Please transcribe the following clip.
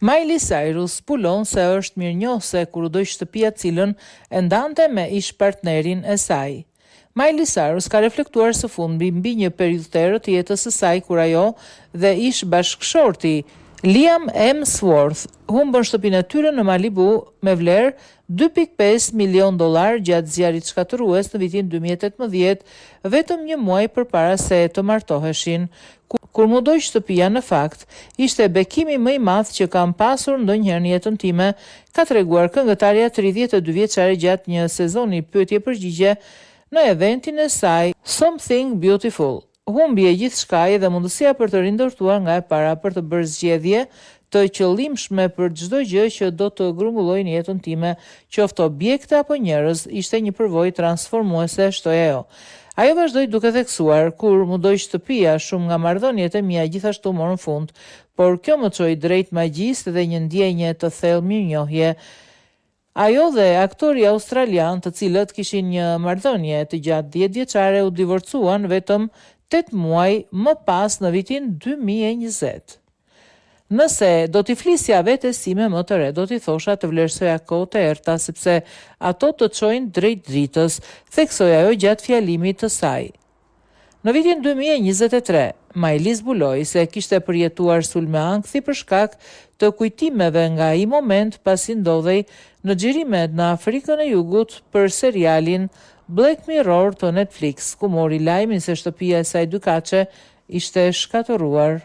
Miley Cyrus zbulon se është mirënjohëse kur u doj shtëpia cilën e ndante me ish partnerin e saj. Miley Cyrus ka reflektuar së fundmi mbi një periudhë të errët të jetës së saj kur ajo dhe ish bashkëshorti Liam Hemsworth humbën shtëpinë e tyre në Malibu me vlerë $2.5 milion gjatë zjarrit shkatërues në vitin 2018, vetëm një muaj përpara se të martoheshin. Kur mu doj shtëpia, në fakt, ishte bekimi më i madh që kam pasur ndonjëherë në jetën time, ka treguar këngëtarja 32 vjeçare gjatë një sezoni pyetje-përgjigje në eventin e saj Something Beautiful. Humbi e gjithçkaje dhe mundësia për të rindërtuar nga e para për të bërë zgjedhje të qëllimshme për çdo gjë që do të grumbullojë në jetën time, qoftë objekte apo njerëz, ishte një përvojë transformuese, shtoi ajo. Ajo vazhdoi duke theksuar, kur mu doj shtëpia, shumë nga marrëdhëniet e mia gjithashtu morën fund, por kjo më çoi drejt magjisë dhe një ndjenje të thellë mirënjohje. Ajo dhe aktori australian, të cilët kishin një marrëdhënie të gjatë 10 vjeçare, u divorcuan vetëm 8 muaj më pas në vitin 2020. Nëse do t'i flisja vetes time më të re, do t'i thosha të vlerësoja kohët e errta sepse ato të çojnë drejt dritës, theksoi ajo gjatë fjalimit të saj. Në vitin 2023, Miley zbuloi se kishte përjetuar sulme ankthi për shkak të kujtimeve nga ai moment pasi ndodhej në xhirimet në Afrikën e Jugut për serialin Black Mirror të Netflix, ku mori lajmin se shtëpia e saj dykaçe ishte shkatëruar.